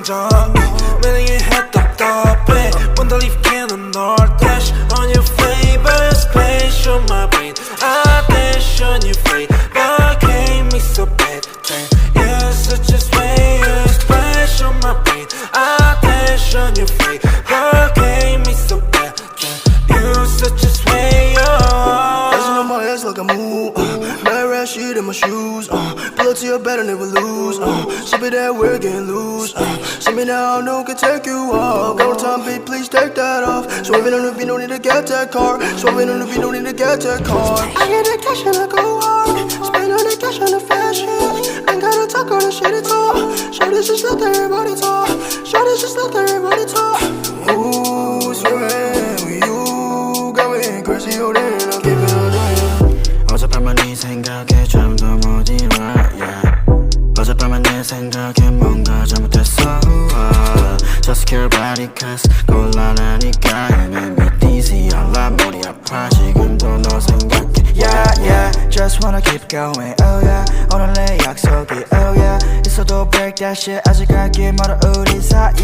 당장 매력의 head 답답해 Wonder if can 널 dash on your favorite space on my brain I dash on your face but gave me so bad damn you're such a way splash on my brain I dash on your face but gave me so bad damn you're such a way Dancing on my ass like I move mad rat shit in my shoes pull up to your bed and never lose sip it that we're getting loose see me now, no one can take you off go time beat, please take that off swerving on the beat, no need to get that car swerving on the beat, no need to get that car I get the cash and I go hard spend all the cash on the fashion ain't gotta talk all the shit at all shorties just let everybody talk shorties just let everybody talk ooh, swearing with you going crazy, oh damn, I'll keep it on 어젯밤만 네 생각에 잠도 못 일어 yeah. 어젯밤만 내 생각에 뭔가 잘못했어 Just care about it cause 곤란하니까 You make me dizzy 알라 머리 아파 지금도 너 생각해 Yeah yeah Just wanna keep going oh yeah 오늘 내 약속이 oh yeah 있어도 break that shit 아직 갈길 멀어 우리 사이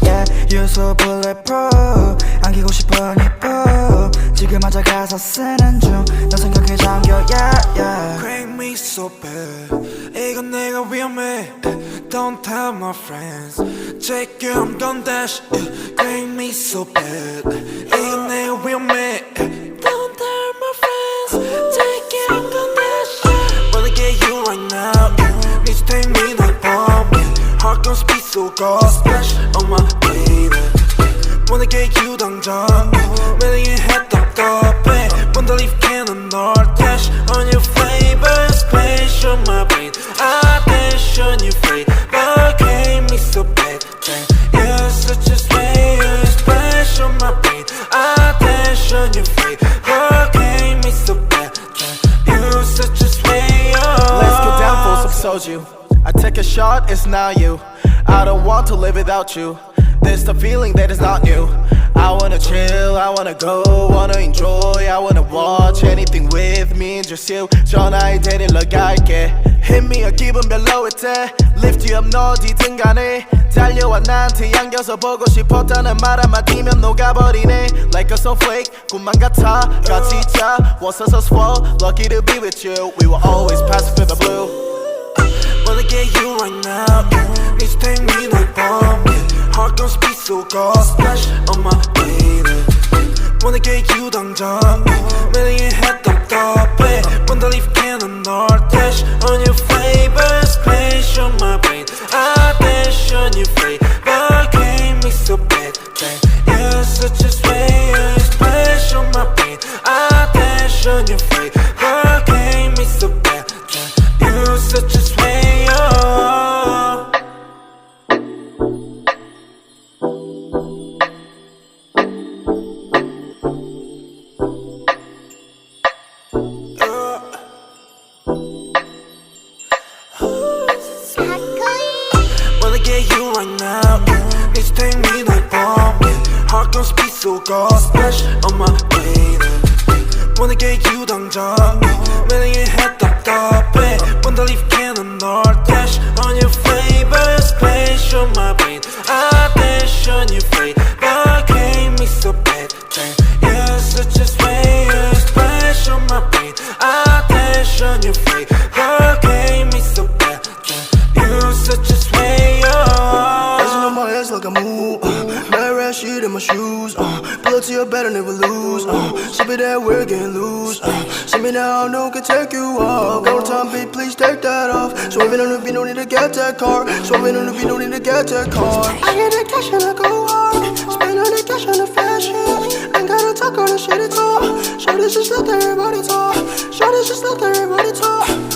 yeah You're so bulletproof 안기고 싶어 네 뽀 지금 앉아 가사 쓰는 중 너 생각에 잠겨 yeah yeah Crank me so bad 이건 내가 위험해 Don't tell my friends Check you I'm gon' dash Crank me so bad 이건 내가 위험해 Don't tell my friends Check you I'm gon' dash Wanna get you right now Need to take me like bomb Heart gon' speed so cold Splash on my baby Wanna get you 당장 매력의 head 답답해 Wonder if can 널 dash on your favorite space on my brain I dash on your face but gave me so bad damn you're such a splash on my brain I dash on your face but gave me so bad damn you're such a Let's get down for some soju I take a shot, it's not you I don't want to live without you There's the feeling that is not new I wanna chill, I wanna go, wanna enjoy I wanna watch anything with me and just you 전화에 데리러 갈게 Hit me a 기분 별로일 때 Lift you up 너 어디든 간에 달려와 나한테 안겨서 보고 싶었다는 말 한마디면 녹아버리네 Like a snowflake 꿈만 같아 같이 있자 Was us so swell Lucky to be with you We will always pass through the blue Wanna get you right now Need to take me like bomb Heart gon' speed so cold Splash on my baby Wanna get you 당장 매력의 head 답답해 Wonder if can 널 dash on your favorite space on my brain I dash on your face but gave me so bad damn you're such a splash on my brain I dash on your face but gave me so bad damn you're such a Wanna get you right now Need to take me like bomb Heart gon' speed so cold Splash on my baby Wanna get you 당장 매력의 head 답답해 Wonder if can 널 dash on your favorite space on my brain I dash on your face but gave me so bad damn you're such a splash on my brain I dash on your face but gave me so bad damn you're such a Dancing on my ass like I move mad rat shit in my shoes pull up to your bed and never lose sip it that we're getting loose see me now, no one can take you off go time beat, please take that off swerving on the beat, no need to get that car swerving on the beat, no need to get that car I get the cash and I go hard spend all the cash on the fashion ain't gotta talk all the shit at all shorties just let everybody talk shorties just let everybody talk